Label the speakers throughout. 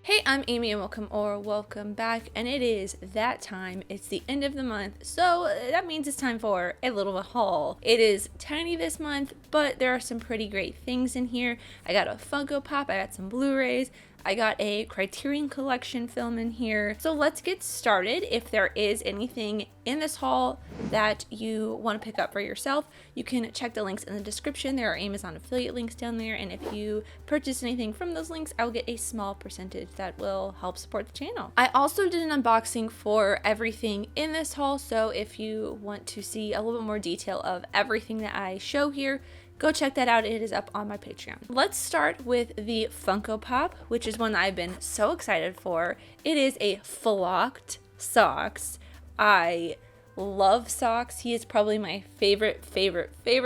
Speaker 1: Hey, I'm Amy and welcome back, and it is that time. It's the end of the month, so that means it's time for a little haul. It is tiny this month, but there are some pretty great things in here. I got a Funko Pop, I got some Blu-rays, I got a Criterion collection film in here. So let's get started. If there is anything in this haul that you want to pick up for yourself, you can check the links in the description. There are Amazon affiliate links down there, and if you purchase anything from those links, I will get a small percentage that will help support the channel. I also did an unboxing for everything in this haul, so if you want to see a little bit more detail of everything that I show here, go check that out. It is up on my Patreon. Let's start with the Funko Pop, which is one that I've been so excited for. It is a flocked socks. I love socks. He is probably my favorite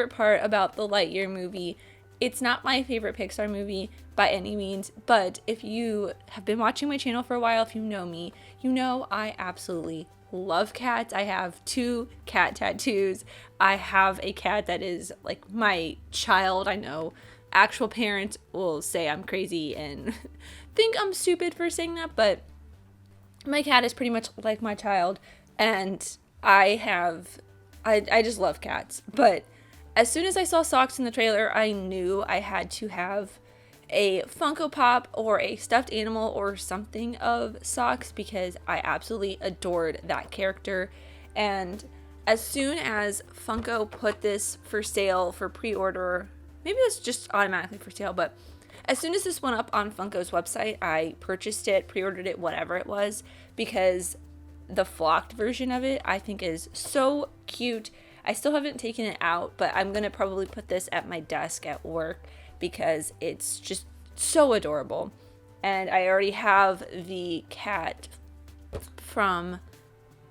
Speaker 1: part about the Lightyear movie. It's not my favorite Pixar movie by any means, but if you have been watching my channel for a while, if you know me, you know I absolutely love cats. I have 2 cat tattoos. I have a cat that is like my child. I know actual parents will say I'm crazy and think I'm stupid for saying that, but my cat is pretty much like my child, and I just love cats. But as soon as I saw socks in the trailer, I knew I had to have a Funko Pop or a stuffed animal or something of socks because I absolutely adored that character. And as soon as Funko put this for sale for pre-order, maybe it was just automatically for sale, but as soon as this went up on Funko's website, I purchased it, pre-ordered it, whatever it was, because the flocked version of it I think is so cute. I still haven't taken it out, but I'm gonna probably put this at my desk at work because it's just so adorable. And I already have the cat from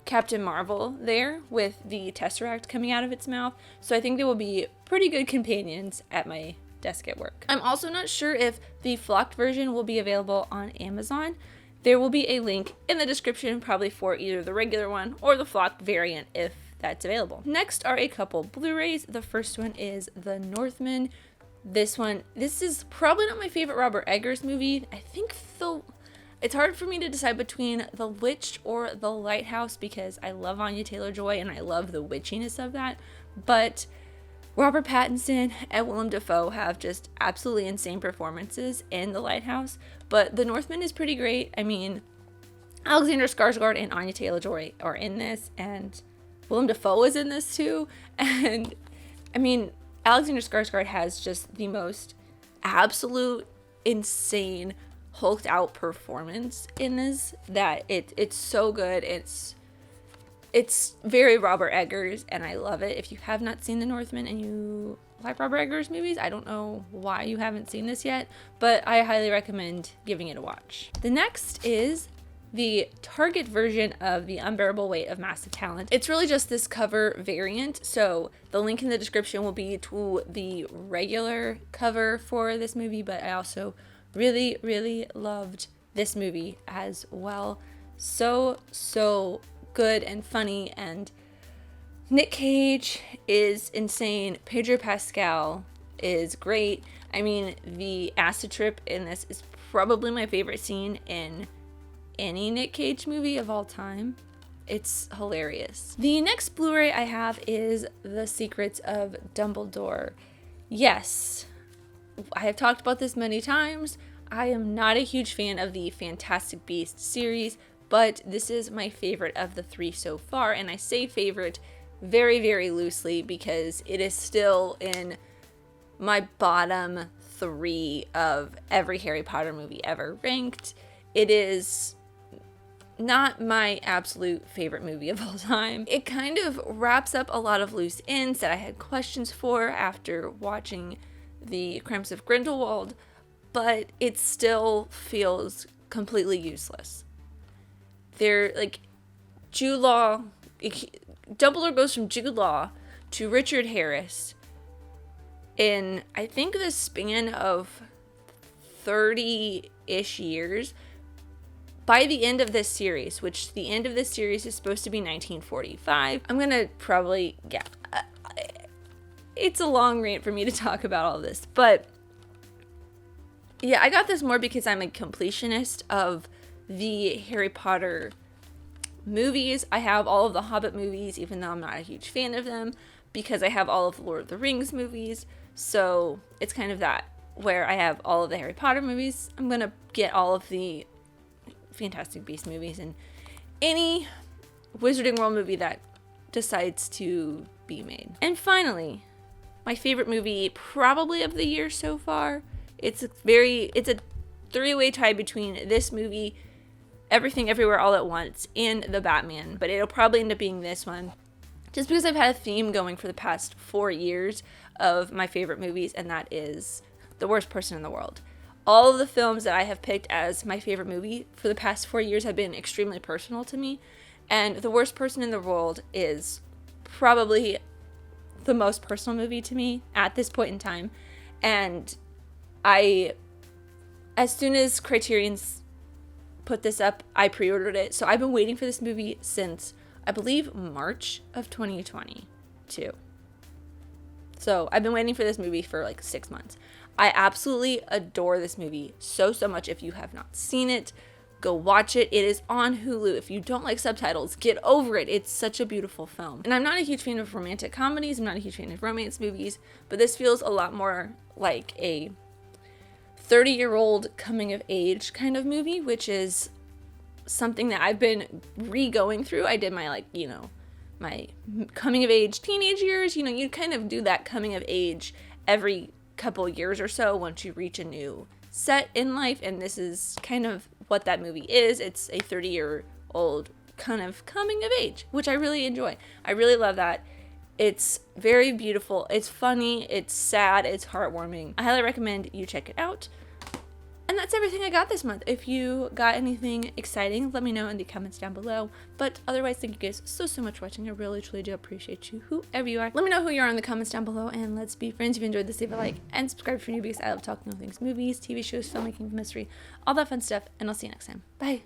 Speaker 1: Captain Marvel there with the Tesseract coming out of its mouth, so I think they will be pretty good companions at my desk at work. I'm also not sure if the flocked version will be available on Amazon. There will be a link in the description probably for either the regular one or the flocked variant if that's available. Next are a couple Blu-rays. The first one is The Northman. This is probably not my favorite Robert Eggers movie. I think it's hard for me to decide between The Witch or The Lighthouse because I love Anya Taylor-Joy and I love the witchiness of that. But Robert Pattinson and Willem Dafoe have just absolutely insane performances in The Lighthouse. But The Northman is pretty great. I mean, Alexander Skarsgård and Anya Taylor-Joy are in this, and Willem Dafoe is in this too. And I mean, Alexander Skarsgård has just the most absolute insane hulked out performance in this that it's so good. It's very Robert Eggers, and I love it. If you have not seen The Northman and you like Robert Eggers movies, I don't know why you haven't seen this yet, but I highly recommend giving it a watch. The next is the Target version of The Unbearable Weight of Massive Talent. It's really just this cover variant, so the link in the description will be to the regular cover for this movie, but I also really loved this movie as well. So good and funny, and Nick Cage is insane. Pedro Pascal is great. I mean, the acid trip in this is probably my favorite scene in any Nick Cage movie of all time. It's hilarious. The next Blu-ray I have is The Secrets of Dumbledore. Yes, I have talked about this many times. I am not a huge fan of the Fantastic Beasts series, but this is my favorite of the 3 so far, and I say favorite very loosely because it is still in my bottom 3 of every Harry Potter movie ever ranked. It is not my absolute favorite movie of all time. It kind of wraps up a lot of loose ends that I had questions for after watching The Crimes of Grindelwald, but it still feels completely useless. They're like, Jude Law, Dumbledore goes from Jude Law to Richard Harris in, I think, the span of 30-ish years. By the end of this series, which the end of this series is supposed to be 1945, I'm gonna probably, it's a long rant for me to talk about all this, but Yeah, I got this more because I'm a completionist of the Harry Potter movies. I have all of the Hobbit movies, even though I'm not a huge fan of them, because I have all of the Lord of the Rings movies. So it's kind of that, where I have all of the Harry Potter movies. I'm going to get all of the Fantastic Beasts movies and any Wizarding World movie that decides to be made. And finally, my favorite movie probably of the year so far. It's a three-way tie between this movie, Everything Everywhere All at Once, and The Batman, but it'll probably end up being this one. Just because I've had a theme going for the past 4 years of my favorite movies, and that is The Worst Person in the World. All of the films that I have picked as my favorite movie for the past 4 years have been extremely personal to me, and The Worst Person in the World is probably the most personal movie to me at this point in time. And as soon as Criterion's put this up, I pre-ordered it. So I've been waiting for this movie since, I believe, March of 2022. So I've been waiting for this movie for like 6 months. I absolutely adore this movie so much. If you have not seen it, go watch it. It is on Hulu. If you don't like subtitles, get over it. It's such a beautiful film. And I'm not a huge fan of romantic comedies. I'm not a huge fan of romance movies, but this feels a lot more like a 30-year-old coming of age kind of movie, which is something that I've been re-going through. I did my my coming of age teenage years. You kind of do that coming of age every couple years or so once you reach a new set in life, and this is kind of what that movie is. It's a 30-year-old kind of coming of age, which I really enjoy. I really love that. It's very beautiful. It's funny. It's sad. It's heartwarming. I highly recommend you check it out. And that's everything I got this month. If you got anything exciting, let me know in the comments down below. But otherwise, thank you guys so much for watching. I really, truly do appreciate you, whoever you are. Let me know who you are in the comments down below, and let's be friends. If you enjoyed this, leave a like and subscribe for new because I love talking all things movies, TV shows, filmmaking, mystery, all that fun stuff. And I'll see you next time. Bye.